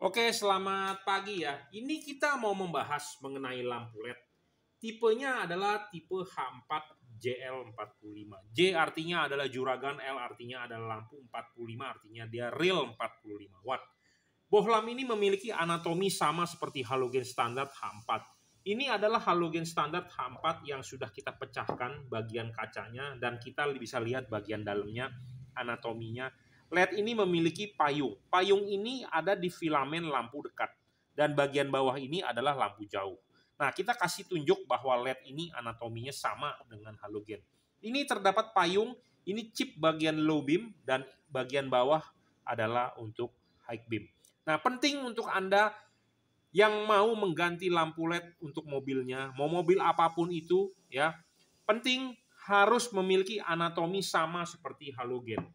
Oke, selamat pagi ya. Ini kita mau membahas mengenai lampu LED. Tipenya adalah tipe H4JL45. J artinya adalah juragan, L artinya adalah lampu, 45 artinya dia real 45 watt. Bohlam ini memiliki anatomi sama seperti halogen standar H4. Ini adalah halogen standar H4 yang sudah kita pecahkan bagian kacanya dan kita bisa lihat bagian dalamnya, anatominya. LED ini memiliki payung. Payung ini ada di filamen lampu dekat. Dan bagian bawah ini adalah lampu jauh. Nah, kita kasih tunjuk bahwa LED ini anatominya sama dengan halogen. Ini terdapat payung, ini chip bagian low beam, dan bagian bawah adalah untuk high beam. Nah, penting untuk Anda yang mau mengganti lampu LED untuk mobilnya, mau mobil apapun itu, ya, penting harus memiliki anatomi sama seperti halogen.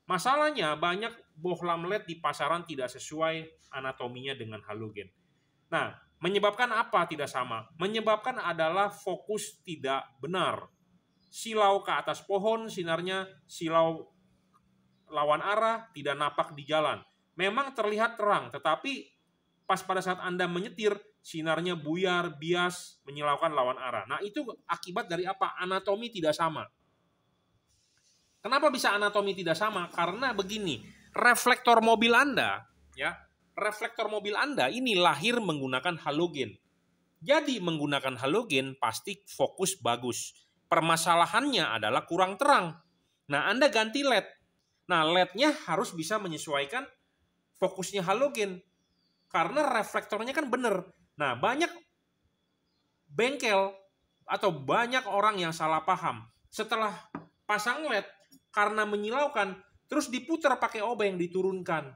Masalahnya banyak bohlam LED di pasaran tidak sesuai anatominya dengan halogen. Nah, menyebabkan apa tidak sama? Menyebabkan adalah fokus tidak benar. Silau ke atas pohon, sinarnya silau lawan arah, tidak napak di jalan. Memang terlihat terang, tetapi pas pada saat Anda menyetir, sinarnya buyar, bias, menyilaukan lawan arah. Nah, itu akibat dari apa? Anatomi tidak sama. Kenapa bisa anatomi tidak sama? Karena begini, reflektor mobil Anda, ya, reflektor mobil Anda ini lahir menggunakan halogen. Jadi menggunakan halogen pasti fokus bagus. Permasalahannya adalah kurang terang. Nah, Anda ganti LED. Nah, LED-nya harus bisa menyesuaikan fokusnya halogen. Karena reflektornya kan benar. Nah, banyak bengkel atau banyak orang yang salah paham. Setelah pasang LED, karena menyilaukan, terus diputar pakai obeng, diturunkan.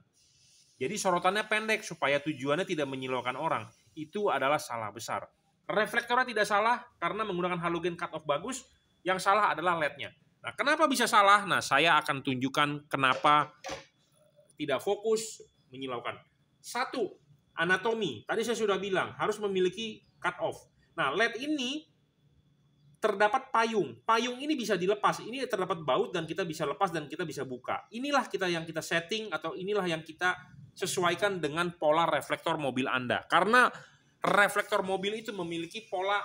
Jadi sorotannya pendek supaya tujuannya tidak menyilaukan orang. Itu adalah salah besar. Reflektornya tidak salah karena menggunakan halogen cut-off bagus, yang salah adalah LED-nya. Nah, kenapa bisa salah? Nah, saya akan tunjukkan kenapa tidak fokus, menyilaukan. Satu, anatomi. Tadi saya sudah bilang, harus memiliki cut-off. Nah, LED ini terdapat payung. Payung ini bisa dilepas. Ini terdapat baut dan kita bisa lepas dan kita bisa buka. Inilah yang kita setting atau inilah yang kita sesuaikan dengan pola reflektor mobil Anda. Karena reflektor mobil itu memiliki pola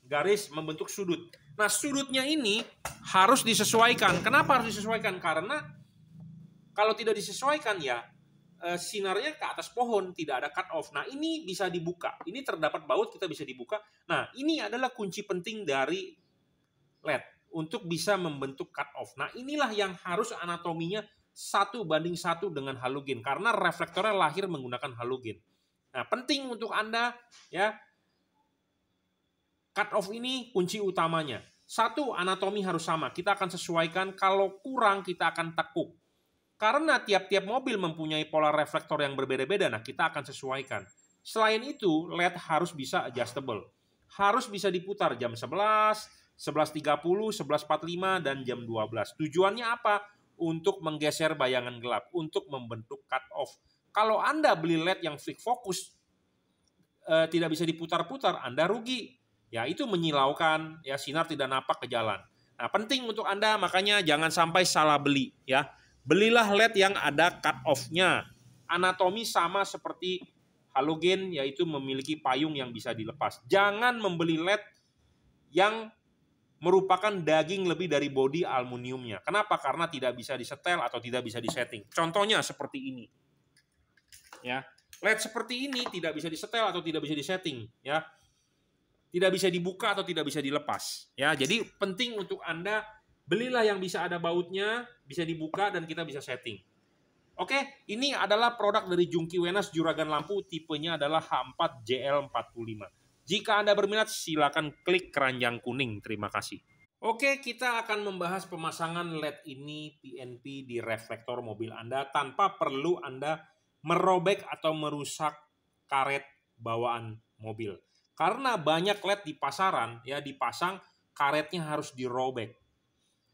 garis membentuk sudut. Nah, sudutnya ini harus disesuaikan. Kenapa harus disesuaikan? Karena kalau tidak disesuaikan ya sinarnya ke atas pohon, tidak ada cut off. Nah, ini bisa dibuka. Ini terdapat baut, kita bisa dibuka. Nah, ini adalah kunci penting dari LED untuk bisa membentuk cut off. Nah, inilah yang harus anatominya 1:1 dengan halogen karena reflektornya lahir menggunakan halogen. Nah, penting untuk Anda ya. Cut off ini kunci utamanya. Satu, anatomi harus sama. Kita akan sesuaikan, kalau kurang kita akan tekuk. Karena tiap-tiap mobil mempunyai pola reflektor yang berbeda-beda, nah kita akan sesuaikan. Selain itu, LED harus bisa adjustable. Harus bisa diputar jam 11, 11.30, 11.45, dan jam 12. Tujuannya apa? Untuk menggeser bayangan gelap, untuk membentuk cut off. Kalau Anda beli LED yang fix fokus, tidak bisa diputar-putar, Anda rugi. Ya, itu menyilaukan, ya sinar tidak napak ke jalan. Nah, penting untuk Anda, makanya jangan sampai salah beli, ya. Belilah LED yang ada cut off-nya. Anatomi sama seperti halogen, yaitu memiliki payung yang bisa dilepas. Jangan membeli LED yang merupakan daging lebih dari bodi aluminiumnya. Kenapa? Karena tidak bisa disetel atau tidak bisa disetting. Contohnya seperti ini. Ya, LED seperti ini tidak bisa disetel atau tidak bisa disetting, ya. Tidak bisa dibuka atau tidak bisa dilepas. Ya, jadi penting untuk Anda belilah yang bisa ada bautnya, bisa dibuka, dan kita bisa setting. Oke, ini adalah produk dari Jungki Wenas juragan lampu, tipenya adalah H4JL45. Jika Anda berminat, silakan klik keranjang kuning. Terima kasih. Oke, kita akan membahas pemasangan LED ini PNP di reflektor mobil Anda tanpa perlu Anda merobek atau merusak karet bawaan mobil. Karena banyak LED di pasaran, ya dipasang, karetnya harus dirobek.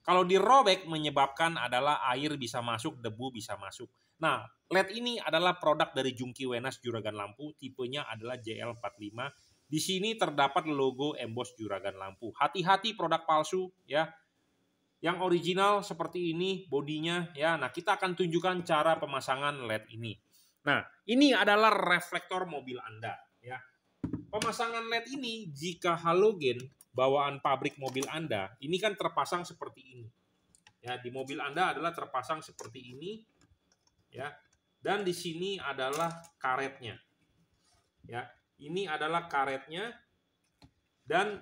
Kalau dirobek menyebabkan adalah air bisa masuk, debu bisa masuk. Nah, LED ini adalah produk dari Jungki Wenas juragan lampu, tipenya adalah JL45. Di sini terdapat logo emboss juragan lampu. Hati-hati produk palsu ya. Yang original seperti ini bodinya ya. Nah, kita akan tunjukkan cara pemasangan LED ini. Nah, ini adalah reflektor mobil Anda, ya. Pemasangan LED ini jika halogen bawaan pabrik mobil Anda, ini kan terpasang seperti ini. Ya, di mobil Anda adalah terpasang seperti ini, ya. Dan di sini adalah karetnya. Ya, ini adalah karetnya, dan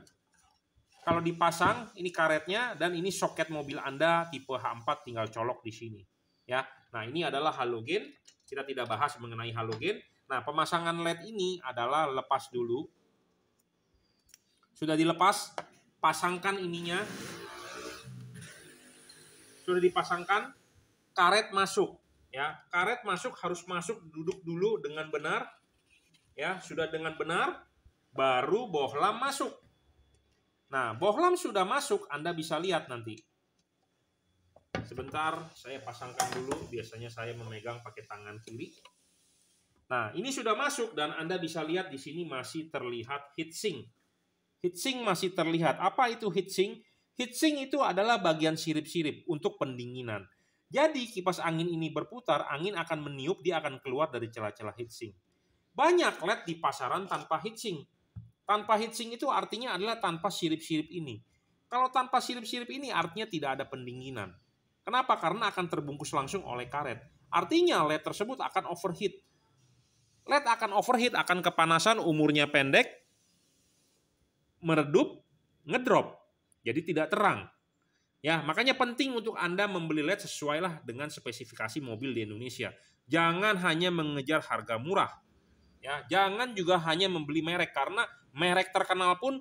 kalau dipasang ini karetnya, dan ini soket mobil Anda tipe H4, tinggal colok di sini. Ya, nah ini adalah halogen. Kita tidak bahas mengenai halogen. Nah, pemasangan LED ini adalah lepas dulu. Sudah dilepas, pasangkan ininya. Sudah dipasangkan, karet masuk. Ya, karet masuk, harus masuk, duduk dulu dengan benar. Ya, sudah dengan benar, baru bohlam masuk. Nah, bohlam sudah masuk, Anda bisa lihat nanti. Sebentar, saya pasangkan dulu. Biasanya saya memegang pakai tangan kiri. Nah, ini sudah masuk dan Anda bisa lihat di sini masih terlihat heatsink. Heatsink masih terlihat. Apa itu heatsink? Heatsink itu adalah bagian sirip-sirip untuk pendinginan. Jadi kipas angin ini berputar, angin akan meniup, dia akan keluar dari celah-celah heatsink. Banyak LED di pasaran tanpa heatsink. Tanpa heatsink itu artinya adalah tanpa sirip-sirip ini. Kalau tanpa sirip-sirip ini artinya tidak ada pendinginan. Kenapa? Karena akan terbungkus langsung oleh karet. Artinya LED tersebut akan overheat. LED akan overheat, akan kepanasan, umurnya pendek, meredup, ngedrop. Jadi tidak terang. Ya, makanya penting untuk Anda membeli LED sesuailah dengan spesifikasi mobil di Indonesia. Jangan hanya mengejar harga murah. Ya, jangan juga hanya membeli merek, karena merek terkenal pun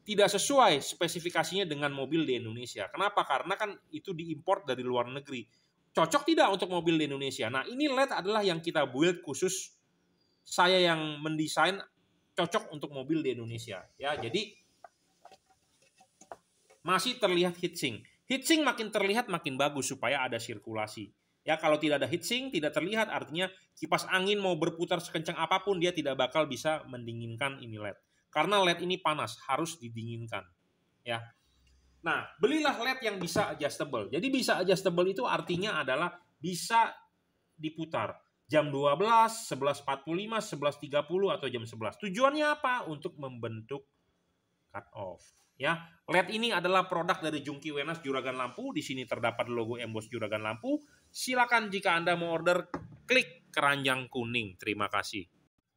tidak sesuai spesifikasinya dengan mobil di Indonesia. Kenapa? Karena kan itu diimpor dari luar negeri. Cocok tidak untuk mobil di Indonesia? Nah, ini LED adalah yang kita build khusus. Saya yang mendesain, cocok untuk mobil di Indonesia. Ya, jadi masih terlihat heatsink. Heatsink makin terlihat makin bagus supaya ada sirkulasi. Ya, kalau tidak ada heatsink, tidak terlihat, artinya kipas angin mau berputar sekencang apapun dia tidak bakal bisa mendinginkan ini LED. Karena LED ini panas, harus didinginkan. Ya. Nah, belilah LED yang bisa adjustable. Jadi bisa adjustable itu artinya adalah bisa diputar jam 12, 11.45, 11.30 atau jam 11. Tujuannya apa? Untuk membentuk cut off. Ya, LED ini adalah produk dari Jungki Wenas Juragan Lampu. Di sini terdapat logo emboss Juragan Lampu. Silakan jika Anda mau order, klik keranjang kuning. Terima kasih.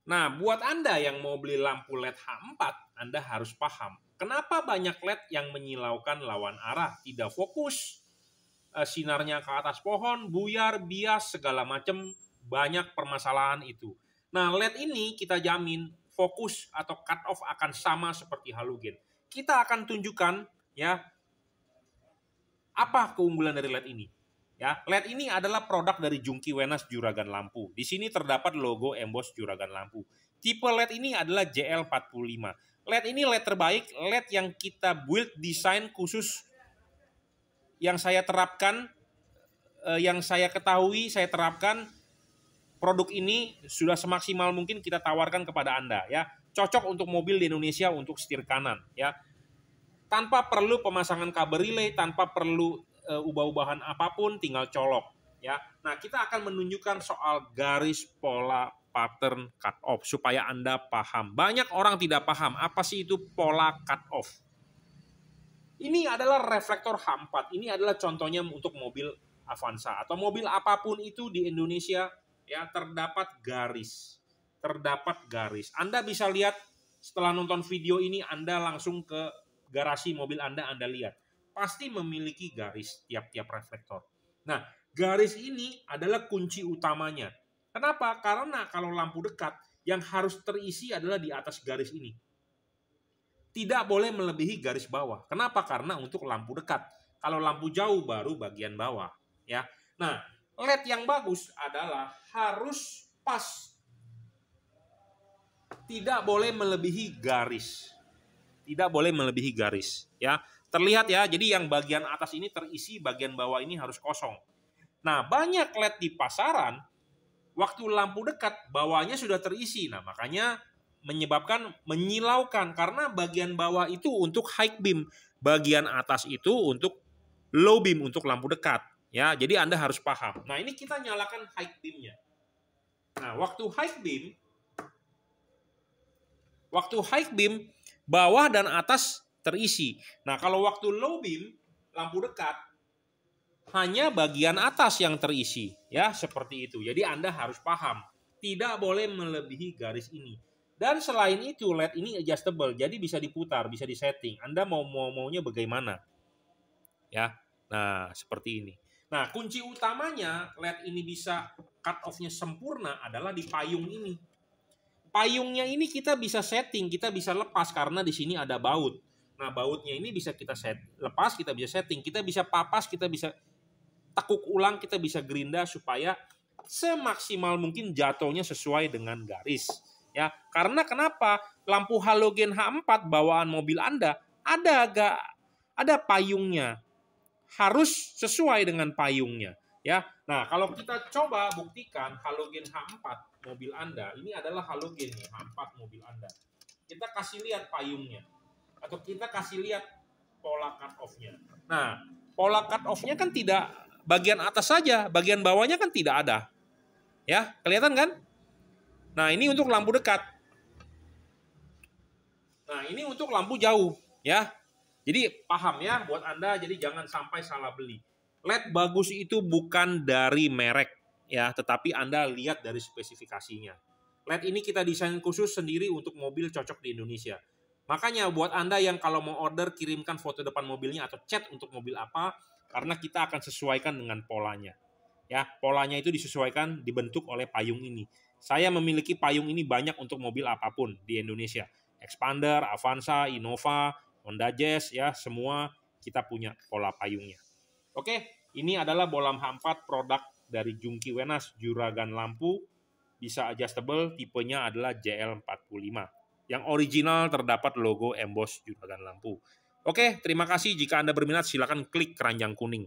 Nah, buat Anda yang mau beli lampu LED H4, Anda harus paham kenapa banyak LED yang menyilaukan lawan arah, tidak fokus, sinarnya ke atas pohon, buyar, bias, segala macam, banyak permasalahan itu. Nah, LED ini kita jamin fokus atau cut off akan sama seperti halogen. Kita akan tunjukkan ya apa keunggulan dari LED ini. Ya, LED ini adalah produk dari Jungki Wenas Juragan Lampu. Di sini terdapat logo emboss Juragan Lampu. Tipe LED ini adalah JL45. LED ini LED terbaik, LED yang kita build desain khusus, yang saya terapkan, yang saya ketahui, saya terapkan. Produk ini sudah semaksimal mungkin kita tawarkan kepada Anda, ya. Cocok untuk mobil di Indonesia untuk setir kanan, ya. Tanpa perlu pemasangan kabel relay, tanpa perlu ubah-ubahan apapun, tinggal colok, ya. Nah, kita akan menunjukkan soal garis pola pattern cut off supaya Anda paham. Banyak orang tidak paham apa sih itu pola cut off. Ini adalah reflektor H4. Ini adalah contohnya untuk mobil Avanza atau mobil apapun itu di Indonesia. Ya, terdapat garis. Terdapat garis. Anda bisa lihat setelah nonton video ini, Anda langsung ke garasi mobil Anda lihat. Pasti memiliki garis tiap-tiap reflektor. Nah, garis ini adalah kunci utamanya. Kenapa? Karena kalau lampu dekat, yang harus terisi adalah di atas garis ini. Tidak boleh melebihi garis bawah. Kenapa? Karena untuk lampu dekat. Kalau lampu jauh baru bagian bawah. Ya. Nah, LED yang bagus adalah harus pas. Tidak boleh melebihi garis. Tidak boleh melebihi garis. Ya, terlihat ya. Jadi yang bagian atas ini terisi, bagian bawah ini harus kosong. Nah, banyak LED di pasaran, waktu lampu dekat, bawahnya sudah terisi. Nah, makanya menyebabkan menyilaukan. Karena bagian bawah itu untuk high beam. Bagian atas itu untuk low beam, untuk lampu dekat. Ya, jadi Anda harus paham. Nah, ini kita nyalakan high beam-nya. Nah, waktu high beam bawah dan atas terisi. Nah, kalau waktu low beam, lampu dekat, hanya bagian atas yang terisi, ya, seperti itu. Jadi Anda harus paham, tidak boleh melebihi garis ini. Dan selain itu, LED ini adjustable, jadi bisa diputar, bisa disetting. Anda maunya bagaimana? Ya. Nah, seperti ini. Nah, kunci utamanya LED ini bisa cut off-nya sempurna adalah di payung ini. Payungnya ini kita bisa setting, kita bisa lepas karena di sini ada baut. Nah, bautnya ini bisa kita lepas, kita bisa setting, kita bisa papas, kita bisa tekuk ulang, kita bisa gerinda supaya semaksimal mungkin jatuhnya sesuai dengan garis. Ya, karena kenapa? Lampu halogen H4 bawaan mobil Anda ada payungnya. Harus sesuai dengan payungnya, ya. Nah, kalau kita coba buktikan halogen H4 mobil Anda, ini adalah halogen nih, H4 mobil Anda. Kita kasih lihat payungnya atau kita kasih lihat pola cut off-nya. Nah, pola cut off-nya kan tidak bagian atas saja, bagian bawahnya kan tidak ada. Ya, kelihatan kan? Nah, ini untuk lampu dekat. Nah, ini untuk lampu jauh, ya. Jadi paham ya buat Anda, jadi jangan sampai salah beli. LED bagus itu bukan dari merek ya, tetapi Anda lihat dari spesifikasinya. LED ini kita desain khusus sendiri untuk mobil cocok di Indonesia. Makanya buat Anda yang kalau mau order kirimkan foto depan mobilnya atau chat untuk mobil apa, karena kita akan sesuaikan dengan polanya. Ya, polanya itu disesuaikan dibentuk oleh payung ini. Saya memiliki payung ini banyak untuk mobil apapun di Indonesia. Expander, Avanza, Innova, Honda Jazz, ya semua kita punya pola payungnya. Oke, ini adalah bolam H4 produk dari Jungki Wenas, juragan lampu, bisa adjustable, tipenya adalah JL45. Yang original terdapat logo emboss juragan lampu. Oke, terima kasih. Jika Anda berminat silakan klik keranjang kuning.